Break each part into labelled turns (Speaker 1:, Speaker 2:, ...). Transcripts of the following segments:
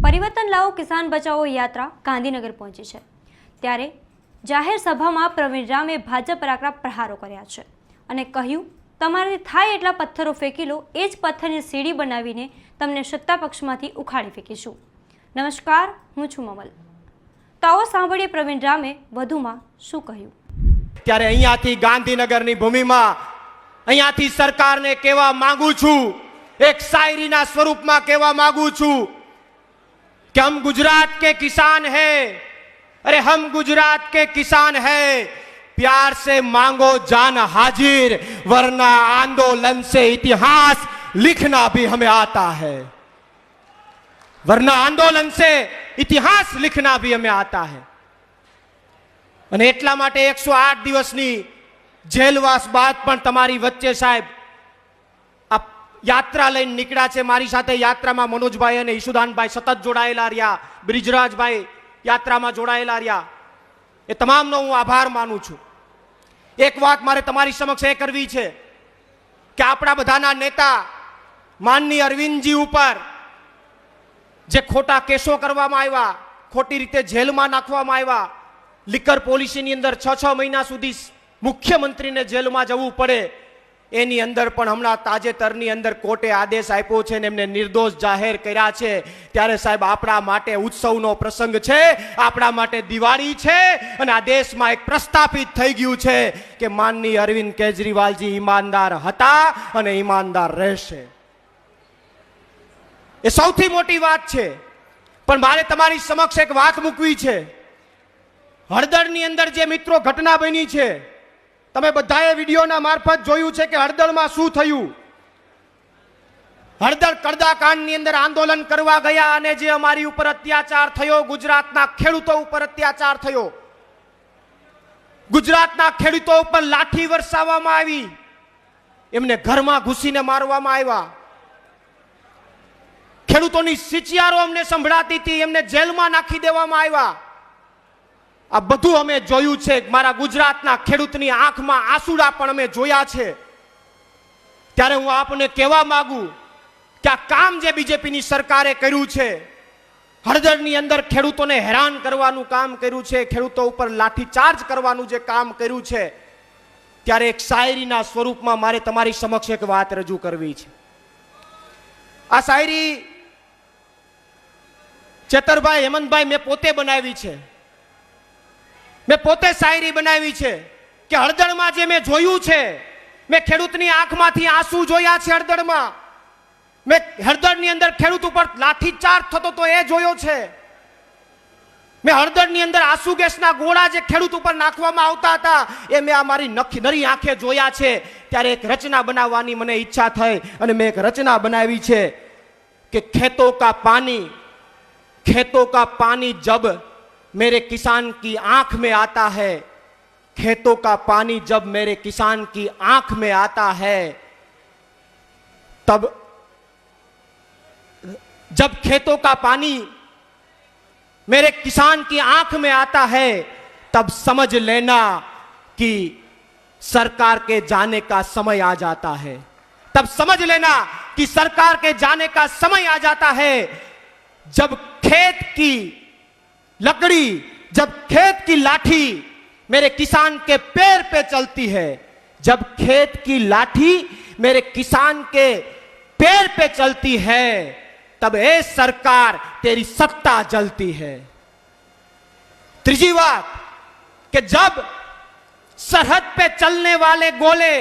Speaker 1: પરિવર્તન લાવો કિસાન બચાવો યાત્રા ગાંધીનગર પહોંચી છે ત્યારે જાહેર સભામાં પ્રવીણ રામે ભાજપ પર આકરા પ્રહારો કર્યા છે અને કહ્યું, તમારાથી થાય એટલા પથ્થરો ફેંકી લો, એ જ પથ્થરની સીડી બનાવીને તમને સત્તા પક્ષમાંથી ઉખાડી ફેંકીશું. નમસ્કાર, હું છું મમલ. તો આવો સાંભળીએ પ્રવીણ રામે વધુમાં શું કહ્યું.
Speaker 2: ત્યારે અહીંયાથી ગાંધીનગરની ભૂમિમાં અહીંયાથી સરકારને કહેવા માંગુ છું, એક શાયરીના સ્વરૂપમાં કહેવા માંગુ છું कि हम गुजरात के किसान हैं, अरे हम गुजरात के किसान हैं, प्यार से मांगो जान हाजिर, वरना आंदोलन से इतिहास लिखना भी हमें आता है, वरना आंदोलन से इतिहास लिखना भी हमें आता है. અને એટલા માટે 108 દિવસની જેલવાસ બાદ પણ તમારી વચ્ચે સાહેબ આ યાત્રા લઈને નીકળ્યા છે. મારી સાથે યાત્રામાં મનોજભાઈ અને ઈશુદાનભાઈ સતત જોડાયેલા રહ્યા, બ્રિજરાજભાઈ યાત્રામાં જોડાયેલા રહ્યા. એ તમામનો હું આભાર માનું છું. એક વાત મારે તમારી સમક્ષ એ કરવી છે કે આપણા બધાના નેતા માનનીય અરવિંદજી ઉપર જે ખોટા કેસો કરવામાં આવ્યા, ખોટી રીતે જેલમાં નાખવામાં આવ્યા, લિકર પોલિસીની અંદર 6 મહિના સુધી મુખ્યમંત્રીને જેલમાં જવું પડે, એની અંદર પણ હમણાં તાજેતરની અંદર કોર્ટે આદેશ આપ્યો છે અને એમને નિર્દોષ જાહેર કર્યા છે. ત્યારે સાહેબ આપણા માટે ઉત્સવનો પ્રસંગ છે, આપણા માટે દિવાળી છે અને આ દેશમાં એક પ્રસ્થાપિત થઈ ગયું છે કે માનનીય અરવિંદ કેજરીવાલજી ઈમાનદાર હતા અને ઈમાનદાર રહેશે. એ સૌથી મોટી વાત છે. પણ મારે તમારી સમક્ષ એક વાત મૂકવી છે. હળદરની અંદર જે મિત્રો ઘટના બની છે, તમે બધાએ વિડીયોના મારફત જોયું છે કે હળદરમાં શું થયું. હળદર કડદાકાંડની અંદર આંદોલન કરવા ગયા અને જે અમારી ઉપર અત્યાચાર થયો, ગુજરાતના ખેડૂતો ઉપર અત્યાચાર થયો, ગુજરાતના ખેડૂતો ઉપર લાઠી વરસાવવામાં આવી, એમને ઘરમાં ઘૂસીને મારવામાં આવ્યા, ખેડૂતોની સિચિયારો અમને સંભળાતી હતી, એમને જેલમાં નાખી દેવામાં આવ્યા. આ બધું અમે જોયું છે. મારા ગુજરાતના ખેડૂતની આંખમાં આંસુડા પણ અમે જોયા છે. ત્યારે હું આપને કહેવા માંગુ કે આ કામ જે બીજેપીની સરકારે કર્યું છે, હળદરની અંદર ખેડૂતોને હેરાન કરવાનું કામ કર્યું છે, ખેડૂતો ઉપર લાઠીચાર્જ કરવાનું જે કામ કર્યું છે, ત્યારે એક શાયરીના સ્વરૂપમાં મારે તમારી સમક્ષ એક વાત રજૂ કરવી છે. આ શાયરી ચેતરભાઈ, હેમંતભાઈ, મેં પોતે બનાવી છે. મેં પોતે શાયરી બનાવી છે કે હળદરમાં જે મેં જોયું છે, મેં ખેડૂતની આંખમાંથી આંસુ જોયા છે. હળદરમાં મેં હળદરની અંદર ખેડૂત ઉપર લાઠીચાર્જ થતો તો એ જોયો છે. મેં હળદરની અંદર આંસુ ગેસના ગોળા જે ખેડૂત ઉપર નાખવામાં આવતા હતા, એ મેં આ મારી નરી આંખે જોયા છે. ત્યારે એક રચના બનાવવાની મને ઈચ્છા થઈ અને મેં એક રચના બનાવી છે કે खेतों का पानी जब मेरे किसान की आंख में आता है, खेतों का पानी जब मेरे किसान की आंख में आता है, तब जब खेतों का पानी मेरे किसान की आंख में आता है, तब समझ लेना कि सरकार के जाने का समय आ जाता है. तब समझ लेना कि सरकार के जाने का समय आ जाता है. जब खेत की लकड़ी, जब खेत की लाठी मेरे किसान के पैर पे चलती है, जब खेत की लाठी मेरे किसान के पैर पे चलती है, तब ए सरकार तेरी सत्ता जलती है. तीसरी बात कि जब सरहद पे चलने वाले गोले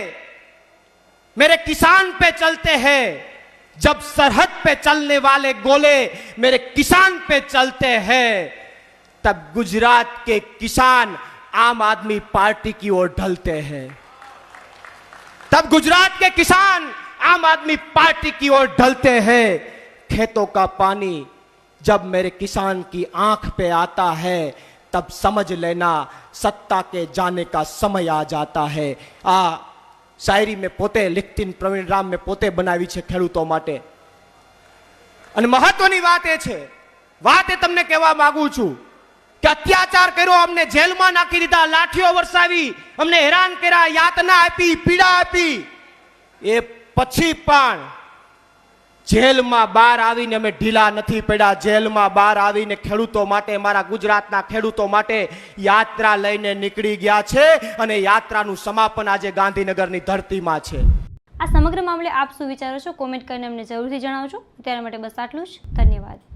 Speaker 2: मेरे किसान पे चलते हैं, जब सरहद पे चलने वाले गोले मेरे किसान पे चलते हैं, तब गुजरात के किसान आम आदमी पार्टी की ओर ढलते हैं. तब गुजरात के किसान आम आदमी पार्टी की ओर ढलते हैं. खेतों का पानी जब मेरे किसान की आंख पे आता है, तब समझ लेना सत्ता के जाने का समय आ जाता है. आ શાયરી મેં પોતે लिखती પ્રવીણ રામ મેં પોતે બનાવી છે ખેડૂતો માટે. અને મહત્વની વાત એ છે, વાત એ તમને કહેવા માંગુ છું કે અત્યાચાર કર્યો, અમને જેલમાં નાખી દીધા, લાઠીઓ વરસાવી, અમને હેરાન કર્યા, યાતના આપી, પીડા આપી, એ પછી પણ જેલમાં બહાર આવીને અમે ઢીલા નથી પડ્યા. જેલમાં બહાર આવીને ખેડૂતો માટે, મારા ગુજરાતના ખેડૂતો માટે યાત્રા લઈને નીકળી ગયા છે અને યાત્રાનું સમાપન આજે ગાંધીનગરની ધરતીમાં છે.
Speaker 1: આ સમગ્ર મામલે આપ શું વિચારો છો? કોમેન્ટ કરીને અમને જરૂરથી જણાવજો. ત્યારે માટે બસ આટલું જ. ધન્યવાદ.